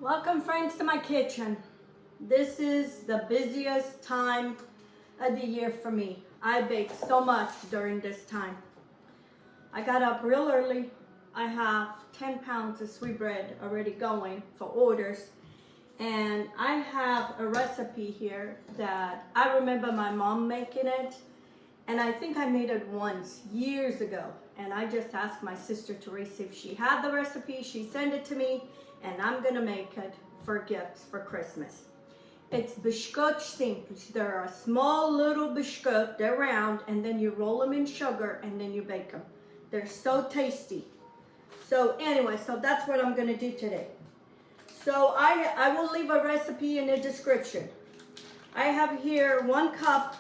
Welcome friends to my kitchen. This is the busiest time of the year for me. I bake so much during this time. I got up real early. I have 10 pounds of sweetbread already going for orders. And I have a recipe here that I remember my mom making it. And I think I made it once, years ago. And I just asked my sister Teresa if she had the recipe. She sent it to me. And I'm gonna make it for gifts for Christmas. It's biscoitos simples. They're a small little biscuit, they're round, and then you roll them in sugar and then you bake them. They're so tasty. So anyway, so that's what I'm gonna do today. So I will leave a recipe in the description. I have here 1 cup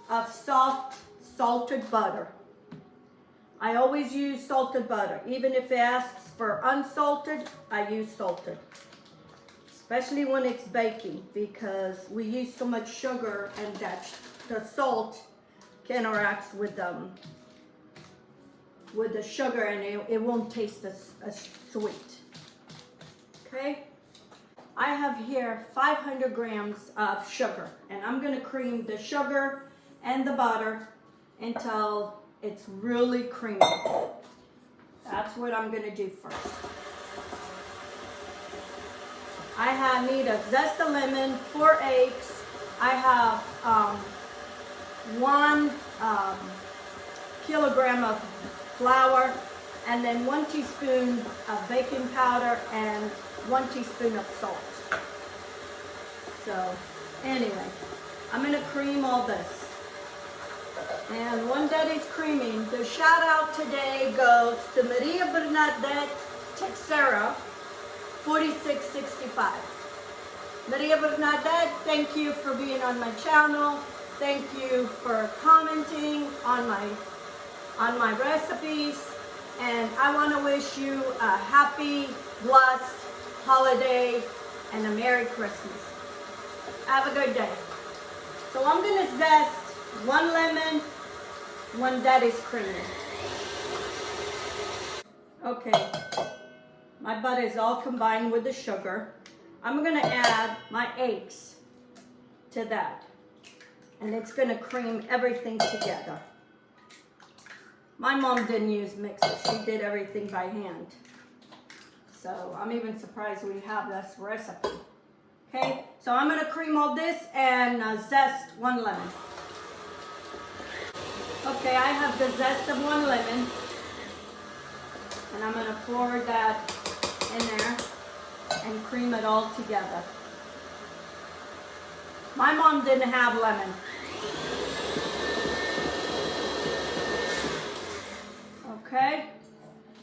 of salted butter. I always use salted butter. Even if it asks for unsalted, I use salted. Especially when it's baking, because we use so much sugar and that the salt counteracts with the sugar and it won't taste as sweet. Okay? I have here 500 grams of sugar, and I'm gonna cream the sugar and the butter until it's really creamy. That's what I'm gonna do first. I need a zest of lemon, 4 eggs. I have 1 kilogram of flour, and then 1 teaspoon of baking powder and 1 teaspoon of salt. So anyway, I'm gonna cream all this. And one that is creaming, the shout out today goes to Maria Bernadette Texera, 4665. Maria Bernadette, thank you for being on my channel. Thank you for commenting on my recipes. And I want to wish you a happy, blessed holiday and a Merry Christmas. Have a good day. So I'm going to zest 1 lemon, 1 that is creamy. Okay, my butter is all combined with the sugar. I'm gonna add my eggs to that, and it's gonna cream everything together. My mom didn't use mixers, she did everything by hand. So I'm even surprised we have this recipe. Okay, so I'm gonna cream all this and zest 1 lemon. Okay, I have the zest of 1 lemon, and I'm gonna pour that in there and cream it all together. My mom didn't have lemon. Okay,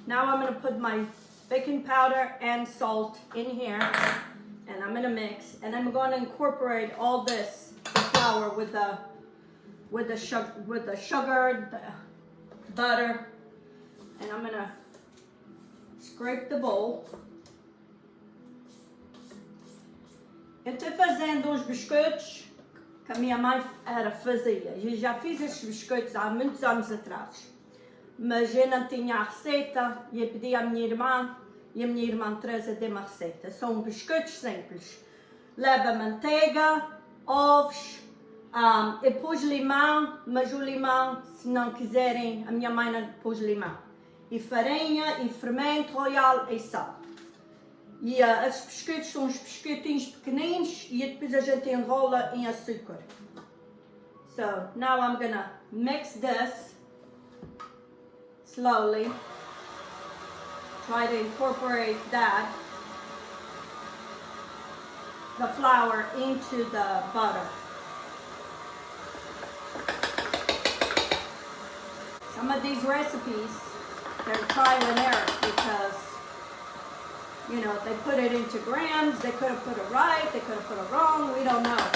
now I'm gonna put my baking powder and salt in here, and I'm gonna mix, and I'm gonna incorporate all this flour with the sugar, the butter, and I'm gonna scrape the bowl. Eu estou fazendo uns biscoitos que a minha mãe fazia. Eu já fiz estes biscoitos há muitos anos atrás, mas eu não tinha a receita e eu pedi à minha irmã, e a minha irmã Teresa deu-me a receita. São biscoitos simples. Leva manteiga, ovos, eu pus limão, mas o limão, se não quiserem, a minha mãe não pôs limão. E farinha, e fermento royal e sal. E esses biscoitos são uns biscoitinhos pequeninos e depois a gente enrola em açúcar. So now I'm gonna mix this slowly. Try to incorporate that, the flour, into the butter. Some of these recipes, they're trial and error because, you know, they put it into grams, they could have put it right, they could have put it wrong, we don't know.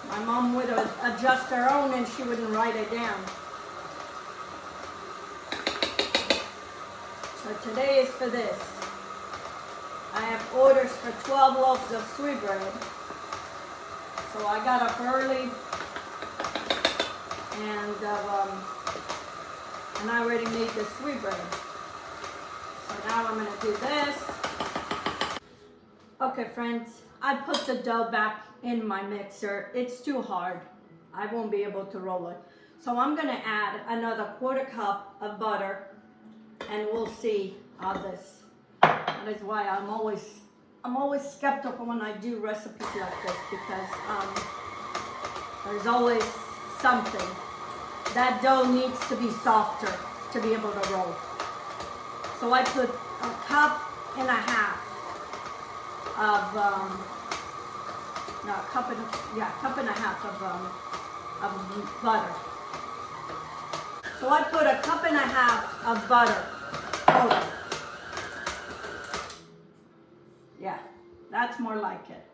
My mom would adjust her own and she wouldn't write it down. So today is for this. I have orders for 12 loaves of sweetbread. So I got up early and I already made the sweetbread. So now I'm going to do this. Okay friends, I put the dough back in my mixer. It's too hard. I won't be able to roll it. So I'm gonna add another 1/4 cup of butter and we'll see how this. That is why I'm always skeptical when I do recipes like this because there's always something. That dough needs to be softer to be able to roll. So I put 1.5 cups of no, 1.5 cups of butter. So I put 1.5 cups of butter. Oh. Yeah, that's more like it.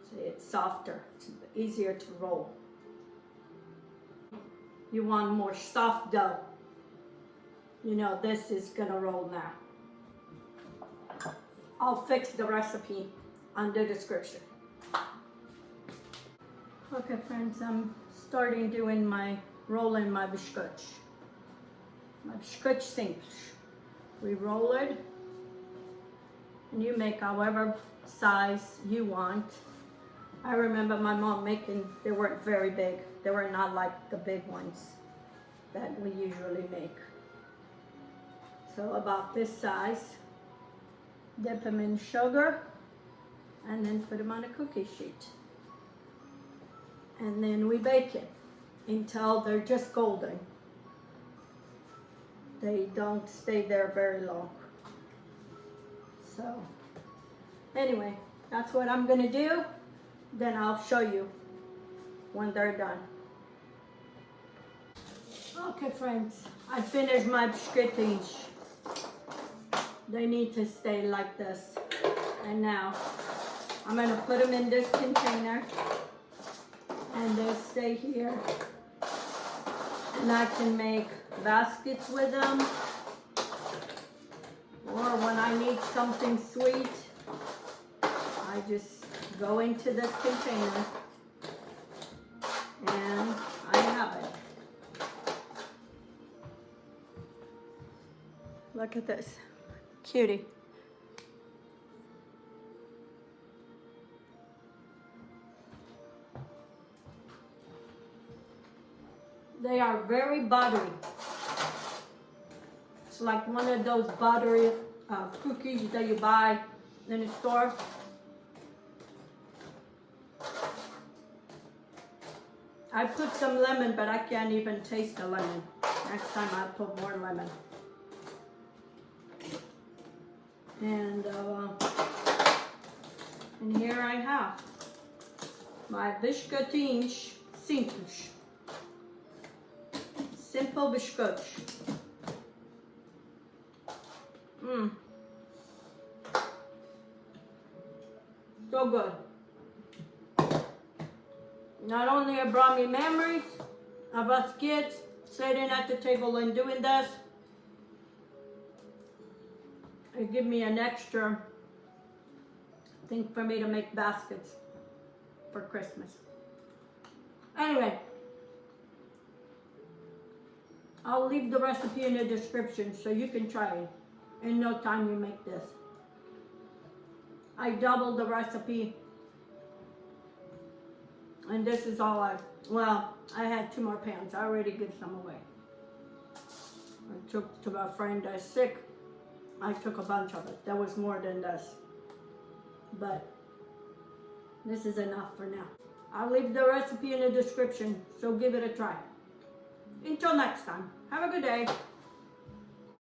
See, it's softer, it's easier to roll. You want more soft dough. You know, this is gonna roll now. I'll fix the recipe on the description. Okay friends, I'm starting doing rolling my biscoito. My biscoito simples. We roll it, and you make however size you want. I remember my mom making, they weren't very big. They were not like the big ones that we usually make. So about this size, dip them in sugar, and then put them on a cookie sheet. And then we bake it until they're just golden. They don't stay there very long. So anyway, that's what I'm gonna do. Then I'll show you when they're done. Okay friends, I finished my biscoitos. They need to stay like this. And now I'm gonna put them in this container and they'll stay here. And I can make baskets with them, or when I need something sweet, I just go into this container and I have it. Look at this, cutie. They are very buttery. It's like one of those buttery cookies that you buy in the store. I put some lemon, but I can't even taste the lemon. Next time I'll put more lemon. And here I have my biscoitinhos simples. Simple biscoitos. So good. Not only it brought me memories of us kids sitting at the table and doing this, it gave me an extra thing for me to make baskets for Christmas. Anyway, I'll leave the recipe in the description so you can try it. In no time you make this. I doubled the recipe. And this is all I had 2 more pans. I already gave some away. I took to a friend that's sick. I took a bunch of it. That was more than this. But this is enough for now. I'll leave the recipe in the description, so give it a try. Until next time, have a good day.